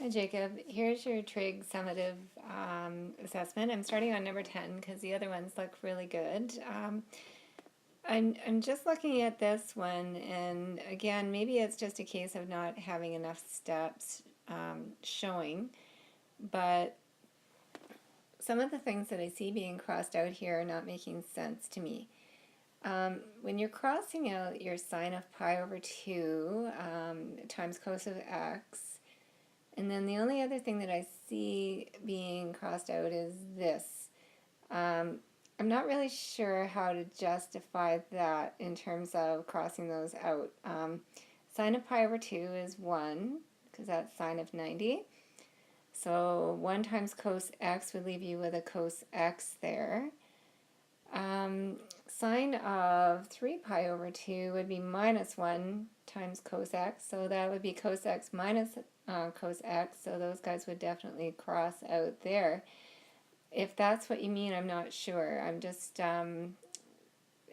Hi Jacob, here's your trig summative assessment. I'm starting on number 10 because the other ones look really good. I'm just looking at this one, and again, maybe it's just a case of not having enough steps showing, but some of the things that I see being crossed out here are not making sense to me. When you're crossing out your sine of pi over 2 times cos of x, and then the only other thing that I see being crossed out is this. I'm not really sure how to justify that in terms of crossing those out. Sine of pi over 2 is 1, because that's sine of 90. So 1 times cos x would leave you with a cos x there. Sine of 3 pi over 2 would be minus 1 times cos x, so that would be cos x minus cos x, so those guys would definitely cross out there. If that's what you mean, I'm not sure. I'm just having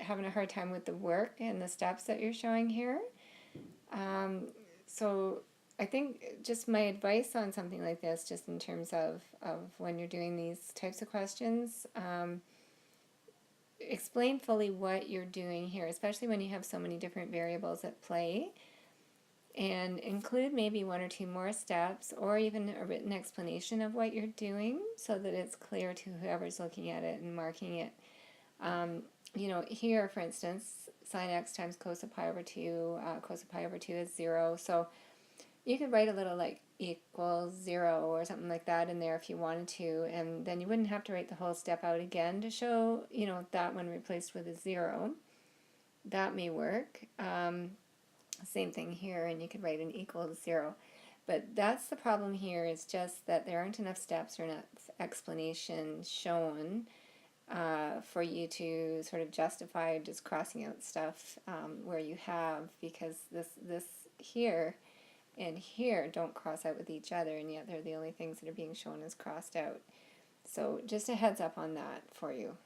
a hard time with the work and the steps that you're showing here. So I think just my advice on something like this, just in terms of when you're doing these types of questions, explain fully what you're doing here, especially when you have so many different variables at play, and include maybe 1 or 2 more steps or even a written explanation of what you're doing so that it's clear to whoever's looking at it and marking it. You know, here, for instance, sine x times cos of pi over 2, cos of pi over 2 is 0, so you could write a little like equals 0 or something like that in there if you wanted to, and then you wouldn't have to write the whole step out again to show, you know, that one replaced with a 0. That may work. Same thing here, and you could write an equal to 0. But that's the problem here, is just that there aren't enough steps or enough explanation shown for you to sort of justify just crossing out stuff where you have, because this here and here don't cross out with each other, and yet they're the only things that are being shown as crossed out. So just a heads up on that for you.